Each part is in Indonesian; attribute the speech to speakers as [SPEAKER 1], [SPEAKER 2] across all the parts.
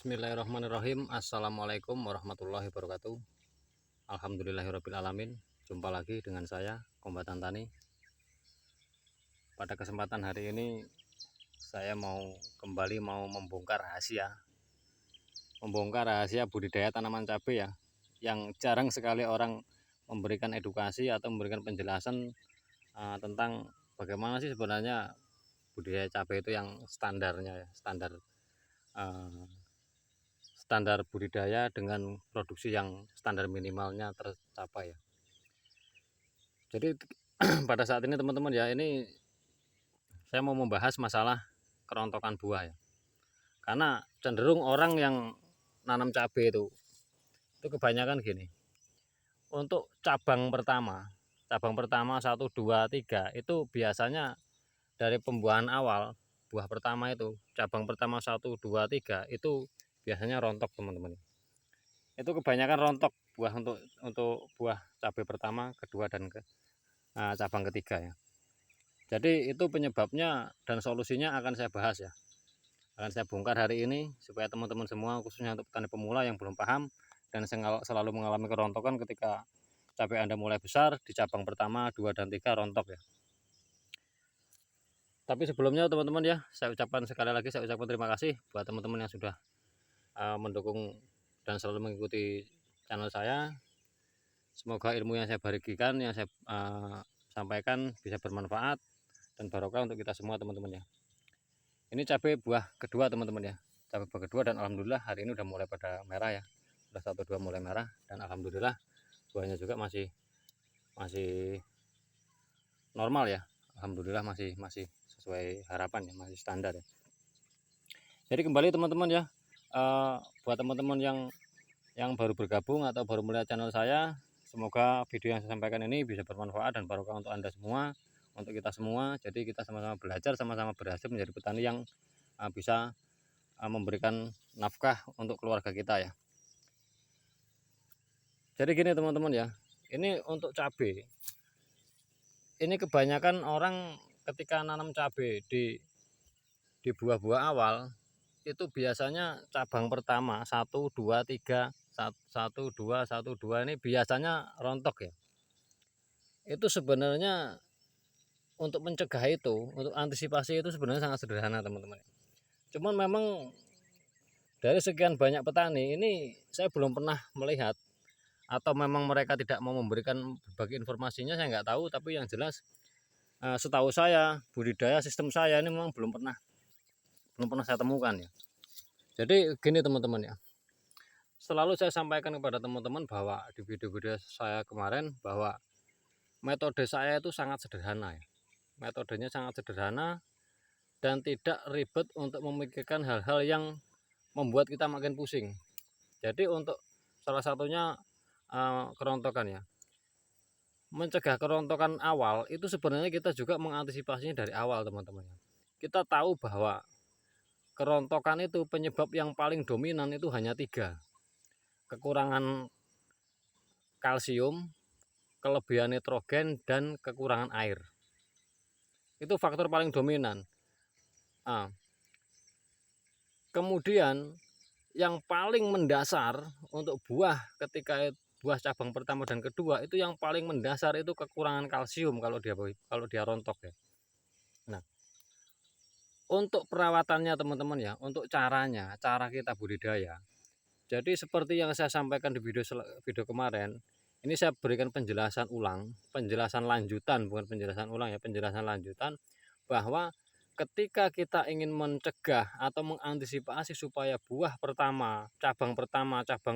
[SPEAKER 1] Bismillahirrahmanirrahim. Assalamualaikum warahmatullahi wabarakatuh. Alhamdulillahirabbil alamin. Jumpa lagi dengan saya, Kombatan Tani. Pada kesempatan hari ini saya kembali mau membongkar rahasia budidaya tanaman cabai ya, yang jarang sekali orang memberikan edukasi atau memberikan penjelasan tentang bagaimana sih sebenarnya budidaya cabai itu yang standarnya ya, standar budidaya dengan produksi yang standar minimalnya tercapai ya. Jadi pada saat ini teman-teman ya, ini saya mau membahas masalah kerontokan buah ya. Karena cenderung orang yang nanam cabai itu kebanyakan gini. Untuk cabang pertama 1, 2, 3 itu biasanya dari pembuahan awal, buah pertama itu cabang pertama 1, 2, 3 itu biasanya rontok teman-teman. Itu kebanyakan rontok buah untuk buah cabai pertama, kedua, dan cabang ketiga ya. Jadi itu penyebabnya dan solusinya akan saya bahas ya, akan saya bongkar hari ini supaya teman-teman semua, khususnya untuk petani pemula yang belum paham dan selalu mengalami kerontokan ketika cabai Anda mulai besar di cabang pertama, 2, dan 3 rontok ya. Tapi sebelumnya teman-teman ya, sekali lagi saya ucapkan terima kasih buat teman-teman yang sudah mendukung dan selalu mengikuti channel saya. Semoga ilmu yang saya bagikan, yang saya sampaikan bisa bermanfaat dan barokah untuk kita semua teman-teman ya. Ini cabai buah kedua teman-teman ya, cabai buah kedua, dan alhamdulillah hari ini udah mulai pada merah ya, udah 1, 2 mulai merah, dan alhamdulillah buahnya juga masih normal ya, alhamdulillah masih sesuai harapan ya, masih standar ya. Jadi kembali teman-teman ya, buat teman-teman yang baru bergabung atau baru melihat channel saya, semoga video yang saya sampaikan ini bisa bermanfaat dan barokah untuk Anda semua, untuk kita semua. Jadi kita sama-sama belajar, sama-sama berhasil menjadi petani yang bisa memberikan nafkah untuk keluarga kita ya. Jadi gini teman-teman ya, ini untuk cabai, ini kebanyakan orang ketika nanam cabai di buah-buah awal itu biasanya cabang pertama 1, 2, 3, 1, 2, 1, 2 ini biasanya rontok ya. Itu sebenarnya untuk mencegah itu, untuk antisipasi itu sebenarnya sangat sederhana teman-teman. Cuman memang dari sekian banyak petani ini saya belum pernah melihat, atau memang mereka tidak mau memberikan berbagai informasinya, saya nggak tahu. Tapi yang jelas setahu saya budidaya sistem saya ini memang belum pernah saya temukan ya. Jadi gini teman-teman ya, selalu saya sampaikan kepada teman-teman bahwa di video-video saya kemarin bahwa metode saya itu sangat sederhana ya. Metodenya sangat sederhana dan tidak ribet untuk memikirkan hal-hal yang membuat kita makin pusing. Jadi untuk salah satunya kerontokan ya, mencegah kerontokan awal itu sebenarnya kita juga mengantisipasinya dari awal teman-teman. Kita tahu bahwa kerontokan itu penyebab yang paling dominan itu hanya 3: kekurangan kalsium, kelebihan nitrogen, dan kekurangan air. Itu faktor paling dominan. Kemudian yang paling mendasar untuk buah ketika buah cabang pertama dan kedua itu, yang paling mendasar itu kekurangan kalsium kalau dia rontok ya. Nah, untuk perawatannya teman-teman ya, untuk cara kita budidaya. Jadi seperti yang saya sampaikan di video kemarin, ini saya berikan penjelasan lanjutan, bukan penjelasan ulang ya, penjelasan lanjutan bahwa ketika kita ingin mencegah atau mengantisipasi supaya buah pertama, cabang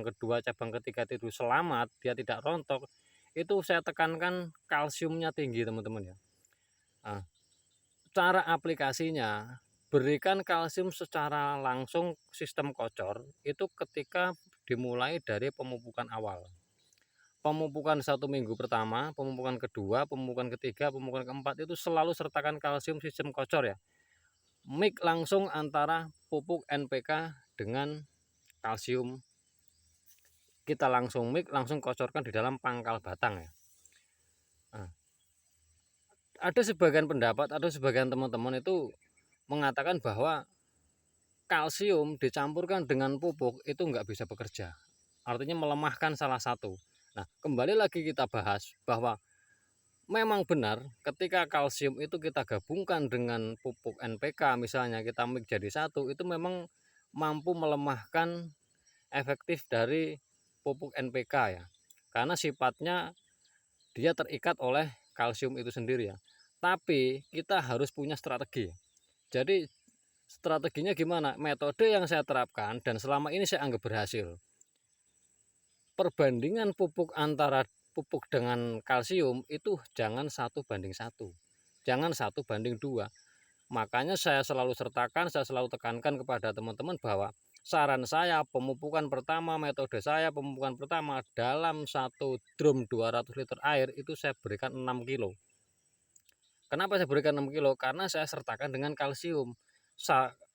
[SPEAKER 1] kedua, cabang ketiga itu selamat, dia tidak rontok, itu saya tekankan kalsiumnya tinggi teman-teman ya. Cara aplikasinya, berikan kalsium secara langsung sistem kocor itu ketika dimulai dari pemupukan awal. Pemupukan 1 minggu pertama, pemupukan kedua, pemupukan ketiga, pemupukan keempat itu selalu sertakan kalsium sistem kocor ya. Mix langsung antara pupuk NPK dengan kalsium, kita langsung mix, langsung kocorkan di dalam pangkal batang ya. Ada sebagian pendapat, ada sebagian teman-teman itu mengatakan bahwa kalsium dicampurkan dengan pupuk itu nggak bisa bekerja, artinya melemahkan salah satu. Nah, kembali lagi kita bahas bahwa memang benar ketika kalsium itu kita gabungkan dengan pupuk NPK, misalnya kita mix jadi satu, itu memang mampu melemahkan efektif dari pupuk NPK ya, karena sifatnya dia terikat oleh kalsium itu sendiri ya. Tapi kita harus punya strategi. Jadi strateginya gimana? Metode yang saya terapkan dan selama ini saya anggap berhasil. Perbandingan pupuk antara pupuk dengan kalsium itu jangan 1:1, jangan 1:2. Makanya saya selalu sertakan, saya selalu tekankan kepada teman-teman bahwa saran saya pemupukan pertama, metode saya pemupukan pertama dalam satu drum 200 liter air itu saya berikan 6 kilo. Kenapa saya berikan 6 kilo? Karena saya sertakan dengan kalsium.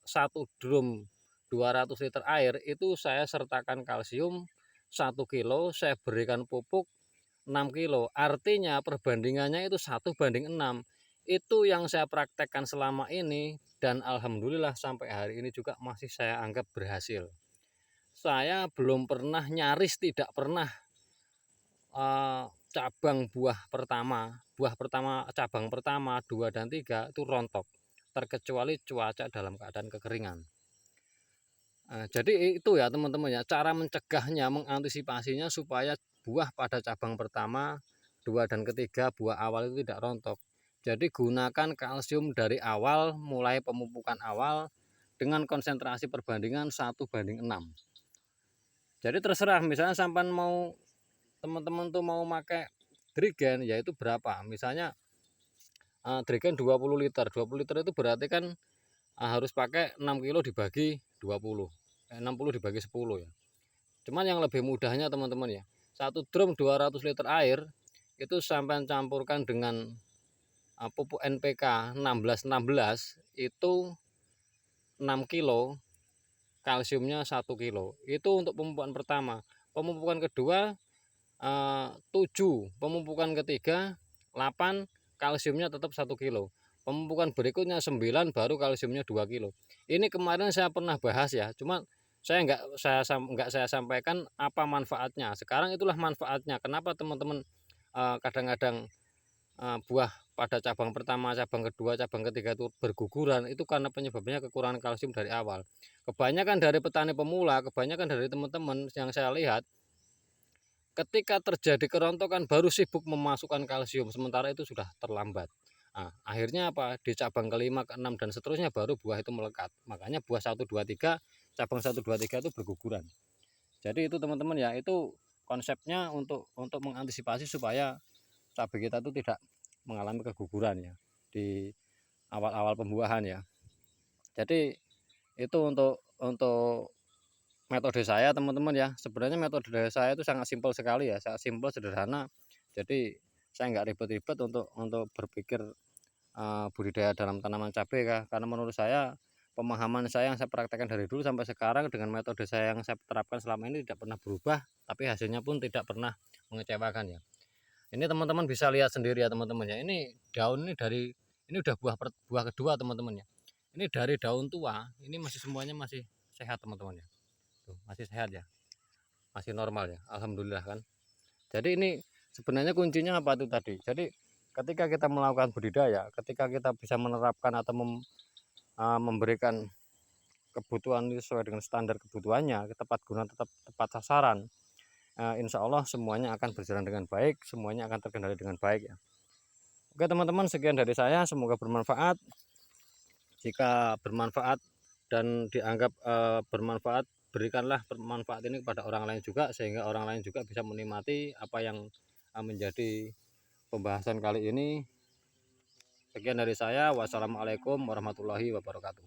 [SPEAKER 1] Satu drum 200 liter air itu saya sertakan kalsium 1 kilo, saya berikan pupuk 6 kilo. Artinya perbandingannya itu 1:6. Itu yang saya praktekkan selama ini dan alhamdulillah sampai hari ini juga masih saya anggap berhasil. Saya belum pernah, nyaris tidak pernah cabang buah pertama cabang pertama 2 dan 3 itu rontok, terkecuali cuaca dalam keadaan kekeringan. Jadi itu ya teman-teman ya, cara mencegahnya, mengantisipasinya supaya buah pada cabang pertama, 2 dan ketiga buah awal itu tidak rontok. Jadi gunakan kalsium dari awal, mulai pemupukan awal dengan konsentrasi perbandingan 1:6. Jadi terserah, misalnya sampai mau teman-teman tuh mau pakai drigen yaitu berapa, misalnya drigen 20 liter itu berarti kan harus pakai 6 kilo dibagi 20, 60 dibagi 10 ya. Cuman yang lebih mudahnya teman-teman ya, satu drum 200 liter air itu sampai campurkan dengan pupuk NPK 1616 itu 6 kilo, kalsiumnya 1 kilo. Itu untuk pemupukan pertama. Pemupukan kedua 7, pemupukan ketiga 8, kalsiumnya tetap 1 kilo. Pemupukan berikutnya 9, baru kalsiumnya 2 kilo. Ini kemarin saya pernah bahas ya, cuma saya nggak saya sampaikan apa manfaatnya. Sekarang itulah manfaatnya. Kenapa teman-teman kadang-kadang buah pada cabang pertama, cabang kedua, cabang ketiga itu berguguran, itu karena penyebabnya kekurangan kalsium dari awal. Kebanyakan dari petani pemula, kebanyakan dari teman-teman yang saya lihat, ketika terjadi kerontokan baru sibuk memasukkan kalsium, sementara itu sudah terlambat. Nah, akhirnya apa? Di cabang kelima, keenam dan seterusnya baru buah itu melekat. Makanya buah 1, 2, 3, cabang 1, 2, 3 itu berguguran. Jadi itu teman-teman ya, itu konsepnya untuk mengantisipasi supaya cabai kita itu tidak mengalami keguguran ya di awal-awal pembuahan ya. Jadi itu untuk metode saya teman-teman ya. Sebenarnya metode saya itu sangat simpel sekali ya, sangat simpel, sederhana. Jadi saya nggak ribet-ribet untuk berpikir budidaya dalam tanaman cabai ya, karena menurut saya pemahaman saya yang saya praktekkan dari dulu sampai sekarang dengan metode saya yang saya terapkan selama ini tidak pernah berubah, tapi hasilnya pun tidak pernah mengecewakan ya. Ini teman-teman bisa lihat sendiri ya teman-teman ya, ini daun ini udah buah kedua teman-teman ya. Ini dari daun tua ini masih semuanya masih sehat teman-teman ya. Tuh, masih sehat ya, masih normal ya, alhamdulillah kan. Jadi ini sebenarnya kuncinya apa tuh tadi, jadi ketika kita melakukan budidaya, ketika kita bisa menerapkan atau memberikan kebutuhan sesuai dengan standar kebutuhannya, tepat guna, tepat sasaran, insya Allah semuanya akan berjalan dengan baik, semuanya akan terkendali dengan baik ya. Oke teman-teman, sekian dari saya, semoga bermanfaat. Jika bermanfaat dan dianggap bermanfaat, berikanlah bermanfaat ini kepada orang lain juga, sehingga orang lain juga bisa menikmati apa yang menjadi pembahasan kali ini. Sekian dari saya, wassalamualaikum warahmatullahi wabarakatuh.